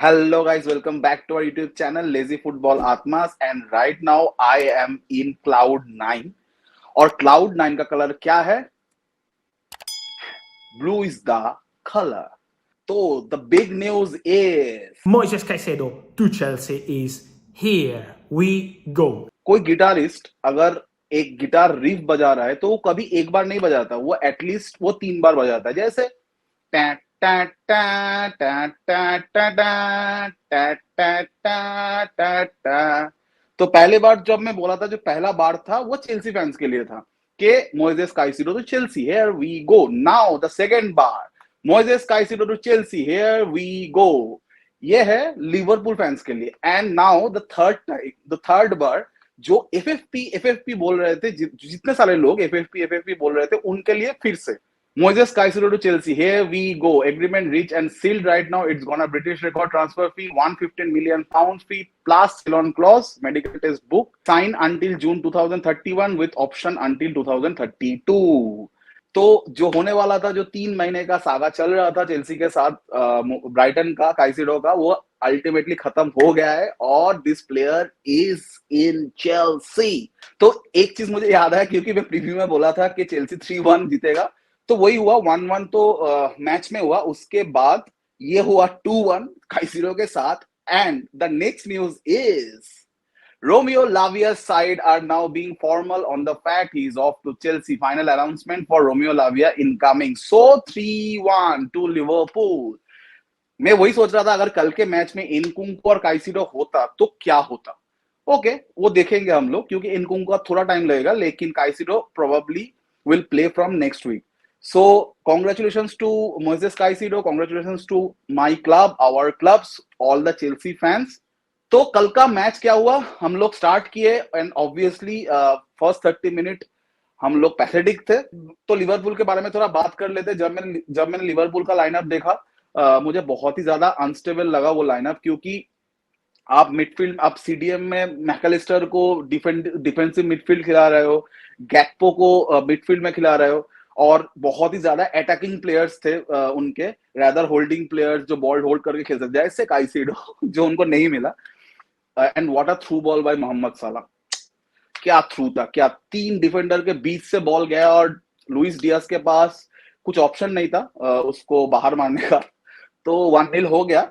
Hello guys, welcome back to our YouTube channel Lazy Football Atmas and right now I am in Cloud9 और Cloud9 का colour क्या है? Blue is the color. तो the big news is Moises Caicedo to Chelsea is here we go. कोई guitarist अगर एक guitar रिफ बजा रहा है तो वो कभी एक बार नहीं बजाता, वो एटलीस्ट वो 3 बार बजाता है। जैसे टा टा टा टा टा टा टा टा टा टा टा टा। तो पहले बार जब मैं बोला था, जो पहला बार था वो चेल्सी फैंस के लिए था कि Moises Caicedo to Chelsea, here we go. Now the second बार, Moises Caicedo to Chelsea, here we go. ये है लिवरपूल फैंस के लिए। एंड नाउ द थर्ड बार जो एफएफपी बोल रहे थे, जितने सारे लोग एफएफपी बोल रहे थे, उनके लिए फिर से Moises Caicedo to Chelsea. Here we go. Agreement reached and sealed right now. It's gonna British record transfer fee, 115 million pound fee plus sell-on clause, medical test book. Sign until June 2031 with option until 2032. तो जो होने वाला था, जो 3 महीने का saga चल रहा था चेल्सी के साथ, ब्राइटन का, काइसेडो का, वो अल्टीमेटली खत्म हो गया है और this player is in Chelsea. तो एक चीज मुझे याद है, क्योंकि मैं प्रीव्यू में बोला था कि चेल्सी 3-1 जीतेगा, तो वही हुआ। 1-1 तो मैच में हुआ, उसके बाद ये हुआ 2-1 काइसेडो के साथ। And the next news is Romeo Lavia's side are now being formal on the fact he is off to Chelsea. Final announcement for Romeo Lavia incoming. So 3-1 to Liverpool. मैं वही सोच रहा था, अगर कल के मैच में इनकुंकू और काइसेडो होता तो क्या होता। ओके, वो देखेंगे हम लोग, क्योंकि इनकुंकू का थोड़ा टाइम लगेगा, लेकिन Caicedo probably will play from next week. So congratulations to Moises Caicedo, congratulations to my club, our clubs, all the Chelsea fans. तो कल का मैच क्या हुआ, हम लोग स्टार्ट किए एंड ऑब्वियसली फर्स्ट 30 मिनट हम लोग पैथेटिक थे। तो लिवरपूल के बारे में थोड़ा बात कर लेते। जब मैंने लिवरपूल का लाइनअप देखा, मुझे बहुत ही ज्यादा अनस्टेबल लगा वो लाइनअप, क्योंकि आप मिडफील्ड, आप सीडीएम में मैकलिस्टर को डिफेंसिव मिडफील्ड खिला रहे हो, गैक्पो को मिडफील्ड में खिला रहे हो, और बहुत ही ज्यादा अटैकिंग प्लेयर्स थे उनके, रैदर होल्डिंग प्लेयर्स जो बॉल होल्ड करके खेल सकते, जैसे काइसेडो जो उनको नहीं मिला। And what a through ball by Mohamed Salah, क्या थ्रू था, क्या 3 डिफेंडर के बीच से बॉल गया और लुइस डियाज के पास कुछ ऑप्शन नहीं था उसको बाहर मारने का। तो 1-0 हो गया।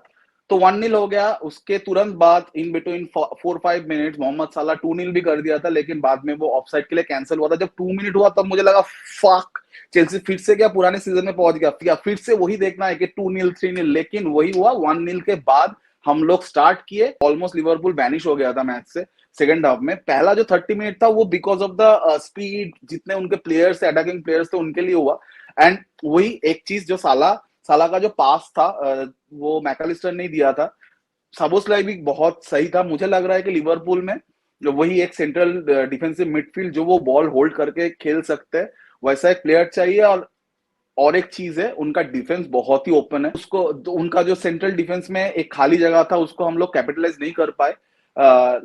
तो 1-0 हो गया, उसके तुरंत बाद इन बिटवीन 4-5 मिनट मोहम्मद साला 2-0 भी कर दिया था, लेकिन बाद में वो ऑफसाइड के लिए कैंसिल हुआ था। जब 2 मिनट हुआ तब मुझे लगा फक, चेल्सी फिर से क्या पुराने सीजन में पहुंच गया, फिर से वही देखना है कि 2-0 3-0, लेकिन वही हुआ। 1-0 के बाद हम लोग स्टार्ट किए, ऑलमोस्ट लिवरपूल बैनिश हो गया था मैच से सेकंड हाफ में। पहला जो 30 मिनट था वो बिकॉज ऑफ द स्पीड, जितने उनके प्लेयर्स थे, अटैकिंग प्लेयर्स थे, उनके लिए हुआ। एंड वही एक चीज, जो साला का जो पास था वो मैकलिस्टर ने दिया था, सबोस्लाई भी बहुत सही था। मुझे लग रहा है कि लिवरपूल में जो वही एक सेंट्रल डिफेंसिव मिडफील्ड जो वो बॉल होल्ड करके खेल सकते हैं, वैसा एक प्लेयर चाहिए। और एक चीज है, उनका डिफेंस बहुत ही ओपन है, उसको तो उनका जो सेंट्रल डिफेंस में एक खाली जगह था उसको हम लोग कैपिटलाइज नहीं कर पाए।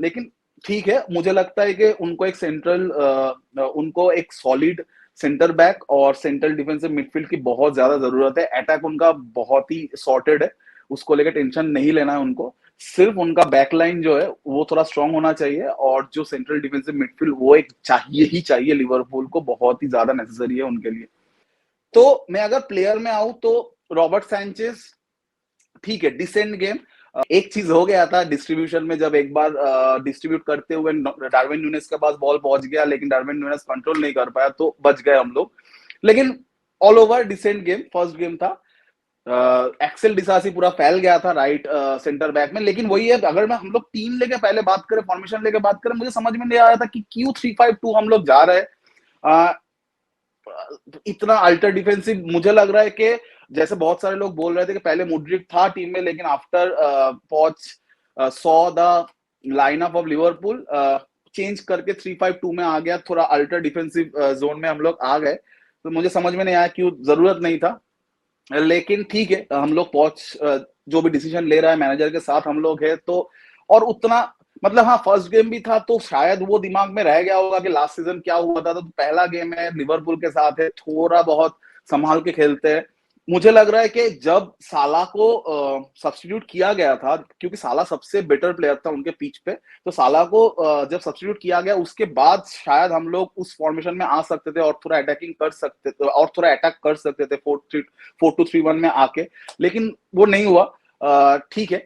लेकिन ठीक है, मुझे लगता है कि उनको एक सॉलिड सेंटर बैक और सेंट्रल डिफेंसिव मिडफील्ड की बहुत ज्यादा जरूरत है। अटैक उनका बहुत ही सॉर्टेड है, उसको लेकर टेंशन नहीं लेना है उनको। सिर्फ उनका बैकलाइन जो है वो थोड़ा स्ट्रांग होना चाहिए, और जो सेंट्रल डिफेंसिव मिडफील्ड वो एक चाहिए ही चाहिए लिवरपूल को, बहुत ही ज्यादा नेसेसरी है उनके लिए। तो मैं अगर प्लेयर में आऊं तो रॉबर्ट सैंचेज, ठीक है, डिसेंट गेम। एक चीज हो गया था डिस्ट्रीब्यूशन में, जब एक बार डिस्ट्रीब्यूट करते हुए डार्विन न्यूनेस के पास बॉल पहुंच गया, लेकिन डार्विन न्यूनेस कंट्रोल नहीं कर पाया, तो बच गए हम लोग। लेकिन all over decent game, first game था। एक्सेल डिसासी पूरा फैल गया था राइट सेंटर बैक में, लेकिन वही है, अगर मैं हम लोग टीम लेके पहले बात करें, फॉर्मेशन लेके बात करें, मुझे समझ में नहीं आया था कि क्यों 3-5-2 हम लोग जा रहे हैं। इतना अल्टर डिफेंसिव। मुझे लग रहा है कि जैसे बहुत सारे लोग बोल रहे थे कि पहले मुड्रिक था टीम में, लेकिन आफ्टर पॉच saw the lineup of Liverpool, change करके 3-5-2 में आ गया, थोड़ा अल्टर डिफेंसिव जोन में हम लोग आ गए। तो मुझे समझ में नहीं आया क्यों, जरूरत नहीं था। लेकिन ठीक है, हम लोग पहुंच जो भी डिसीजन ले रहा है मैनेजर के साथ हम लोग है तो, और उतना मतलब हाँ, फर्स्ट गेम भी था तो शायद वो दिमाग में रह गया होगा कि लास्ट सीजन क्या हुआ था। तो पहला गेम है, लिवरपूल के साथ है, थोड़ा बहुत संभाल के खेलते हैं। मुझे लग रहा है कि जब साला को सब्स्टिट्यूट किया गया था, क्योंकि साला सबसे बेटर प्लेयर था उनके पिच पे, तो साला को जब सब्स्टिट्यूट किया गया उसके बाद शायद हम लोग उस फॉर्मेशन में आ सकते थे और थोड़ा अटैकिंग कर सकते थे और थोड़ा अटैक कर सकते थे 4-2-3-1 में आके, लेकिन वो नहीं हुआ। ठीक है,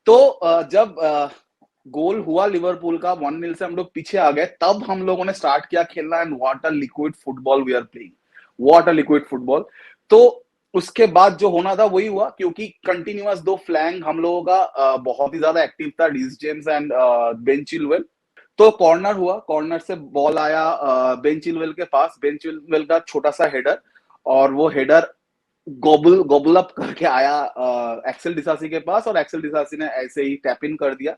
तो जब गोल हुआ लिवरपूल का 1-0 से हम लोग पीछे आ गए, तब हम लोगों ने स्टार्ट किया खेलना, and what a liquid football we are playing, what a liquid football. तो उसके बाद जो होना था वही हुआ, क्योंकि कंटिन्यूअस दो फ्लैंग हम लोगों का बहुत ही ज्यादा एक्टिव था, Reece James and Ben Chilwell. तो कॉर्नर हुआ, कॉर्नर से बॉल आया बेन चिलवेल के पास, बेन चिलवेल का छोटा सा हेडर, और वो हेडर गोबल अप करके आया एक्सेल डिसासी के पास, और एक्सेल डिसासी ने ऐसे ही टैप इन कर दिया,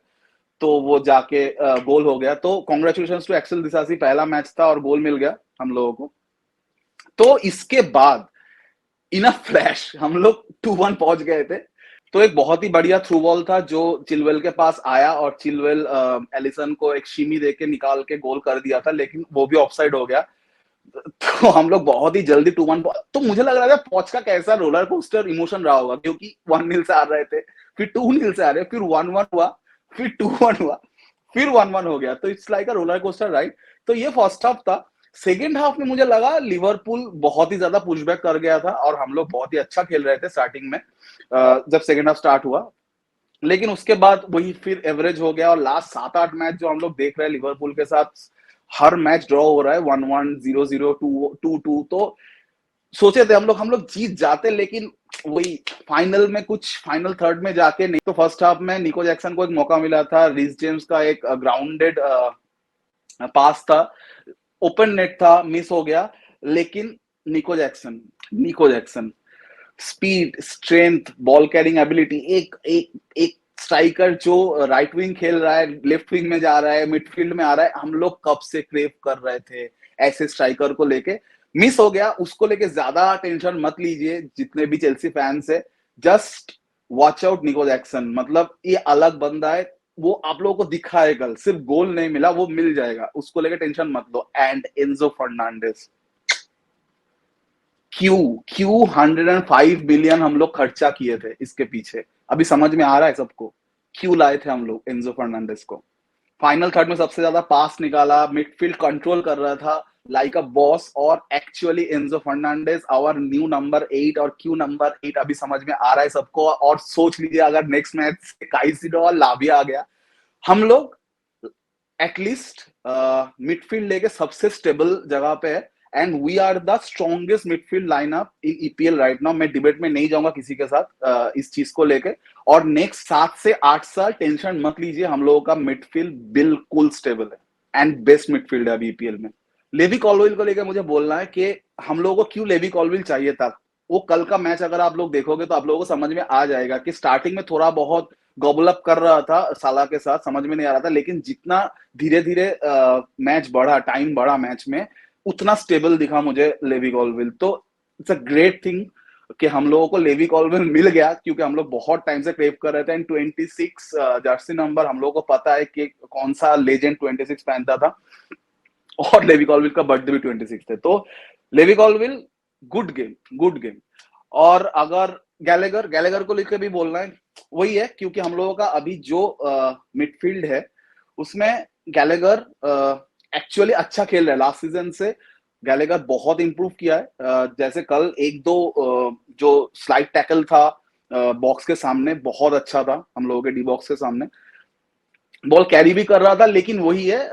तो वो जाके गोल हो गया। तो कॉन्ग्रेचुलेशन टू एक्सेल डिसासी, पहला मैच था और गोल मिल गया हम लोगों को। तो इसके बाद इन अ फ्लैश हम लोग 2-1 पहुंच गए थे। तो एक बहुत ही बढ़िया थ्रू बॉल था जो चिलवेल के पास आया, और चिलवेल एलिसन को एक शिमी देके निकाल के गोल कर दिया था, लेकिन वो भी ऑफसाइड हो गया। तो हम लोग बहुत ही जल्दी 2-1, तो मुझे लग रहा था पॉच का कैसा रोलर कोस्टर इमोशन रहा होगा, क्योंकि 1-0 से आ रहे थे, फिर 2-0 से आ रहे, फिर 1-1 हुआ, फिर 2-1 हुआ, फिर 1-1 हो गया। तो it's like a roller coaster ride. तो ये फर्स्ट हाफ था। सेकेंड हाफ में मुझे लगा लिवरपूल बहुत ही ज्यादा पुशबैक कर गया था, और हम लोग बहुत ही अच्छा खेल रहे थे स्टार्टिंग में, जब सेकेंड हाफ स्टार्ट हुआ। लेकिन उसके बाद वही फिर एवरेज हो गया, और लास्ट 7-8 मैच जो हम लोग देख रहे हैं लिवरपूल के साथ, हर मैच ड्रॉ हो रहा है, 1-1, 0-0, 2-2। तो सोचे थे हम लोग जीत जाते, लेकिन वही फाइनल में कुछ, फाइनल थर्ड में जाके नहीं। तो फर्स्ट हाफ में निको जैक्सन को एक मौका मिला था, रीस जेम्स का एक ग्राउंडेड पास था, ओपन नेट था, मिस हो गया। लेकिन निको Jackson speed, strength, ball carrying ability, एक एक एक स्ट्राइकर जो राइट विंग खेल रहा है, लेफ्ट विंग में जा रहा है, मिडफील्ड में आ रहा है, हम लोग कब से क्रेव कर रहे थे ऐसे स्ट्राइकर को लेके। मिस हो गया, उसको लेके ज्यादा टेंशन मत लीजिए जितने भी चेल्सी फैंस है, जस्ट वॉच आउट निको जैक्सन, मतलब ये अलग बंदा है, वो आप लोगों को दिखा है कल, सिर्फ गोल नहीं मिला, वो मिल जाएगा, उसको लेके टेंशन मत लो। एंड एंजो फर्नांडिस, क्यू क्यू 105 बिलियन हम लोग खर्चा किए थे इसके पीछे, अभी समझ में आ रहा है सबको क्यों लाए थे हम लोग एंजो फर्नांडिस को। फाइनल थर्ड में सबसे ज्यादा पास निकाला, मिडफील्ड कंट्रोल कर रहा था लाइक अ बॉस, और actually Enzo Fernandez our new number 8, और क्यू नंबर 8 अभी समझ में आ रहा है सबको। और सोच लीजिए अगर नेक्स्ट मैच काइसिडो और लाविया आ गया, हम लोग एटलीस्ट मिडफील्ड लेके सबसे स्टेबल जगह पे है, and we are the strongest midfield lineup in EPL right now. मैं डिबेट में नहीं जाऊंगा किसी के साथ इस चीज को लेके। और नेक्स्ट 7 से 8 साल टेंशन मत लीजिए, हम लोगों का मिडफील्ड बिल्कुल स्टेबल है, एंड बेस्ट मिडफील्ड है अभी ईपीएल में। लेवी कॉलविल को लेकर मुझे बोलना है कि हम लोगों को क्यों लेवी कॉलविल चाहिए था। वो कल का मैच अगर आप लोग देखोगे तो आप लोगों को समझ में आ जाएगा कि स्टार्टिंग में थोड़ा बहुत गॉबल अप कर रहा था साला के साथ, समझ में नहीं आ रहा था, लेकिन जितना धीरे धीरे मैच बढ़ा, टाइम बढ़ा मैच में, उतना स्टेबल दिखा मुझे लेवी कॉलविल। तो इट्स अ ग्रेट थिंग कि हम लोगों को लेवी कॉलविल मिल गया, क्योंकि हम लोग बहुत टाइम से क्रेव कर रहे थे। एंड 26 जर्सी नंबर हम लोगों को पता है कि कौन सा लेजेंड 26 पहनता था, और लेवी कॉलविल का बर्थडे भी 26 थे। तो levy कॉलविल, good game, good game. और अगर गैलेगर गैलेगर को लेकर भी बोलना है, वही है, क्योंकि हम लोगों का अभी जो मिडफील्ड है उसमें गैलेगर एक्चुअली अच्छा खेल रहा है। लास्ट सीजन से गैलेगर बहुत इंप्रूव किया है। जैसे कल एक दो जो स्लाइड टैकल था बॉक्स के सामने, बहुत अच्छा था हम लोगों के डी बॉक्स के सामने, बॉल कैरी भी कर रहा था। लेकिन वही है,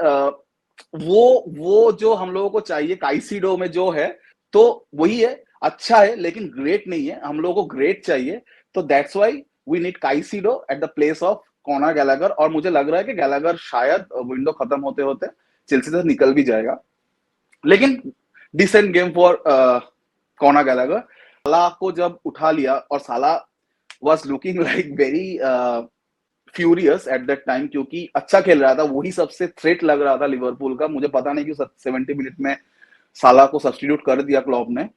वो जो हम लोगों को चाहिए काइसीडो में जो है, तो वही है, अच्छा है लेकिन ग्रेट नहीं है, हम लोगों को ग्रेट चाहिए। तो that's why we need Caicedo at the place of Conor Gallagher. और मुझे लग रहा है कि गैलागर शायद विंडो खत्म होते होते चेल्सी से निकल भी जाएगा, लेकिन डिसेंट गेम फॉर कॉनर गैलागर। साला को जब उठा लिया, और साला was looking like very furious at that time, क्योंकि अच्छा खेल रहा था, वही सबसे थ्रेट लग रहा था लिवरपूल का। मुझे पता नहीं क्यों 70 मिनट में साला को सब्स्टिट्यूट कर दिया क्लॉप ने।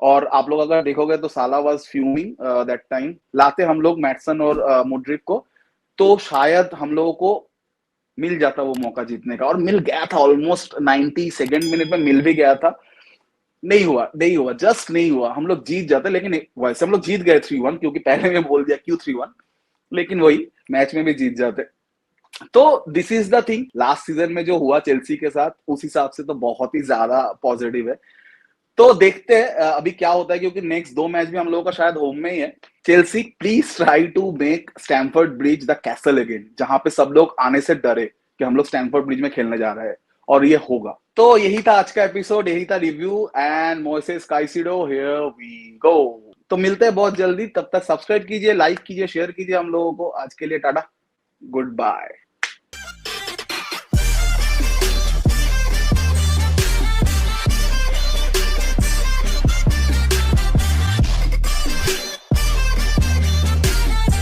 और आप लोग अगर देखोगे तो साला वाज फ्यूमिंग दैट टाइम। लाते हम लोग मैटसन और मुड्रिक को, तो शायद हम लोगों को मिल जाता वो मौका जीतने का, और मिल गया था ऑलमोस्ट 92nd मिनट में मिल भी गया था। नहीं हुआ, जस्ट नहीं हुआ। हम लोग जीत जाते, लेकिन वैसे हम लोग जीत गए 3-1, क्योंकि पहले में बोल दिया क्यों 3-1, लेकिन वही मैच में भी जीत जाते। तो this is the thing, last season में जो हुआ चेल्सी के साथ, उस हिसाब से तो बहुत ही ज्यादा पॉजिटिव है। तो देखते हैं अभी क्या होता है, क्योंकि नेक्स्ट 2 मैच भी हम लोगों का शायद होम में ही है। Chelsea please try to make Stamford Bridge the castle again, जहां पे सब लोग आने से डरे कि हम लोग स्टैमफोर्ड ब्रिज में खेलने जा रहे हैं, और ये होगा। तो यही था आज का एपिसोड, यही था review, and Moises Caicedo here we go. तो मिलते हैं बहुत जल्दी, तब तक सब्सक्राइब कीजिए, लाइक कीजिए, शेयर कीजिए हम लोगों को। आज के लिए टाटा, गुड बाय।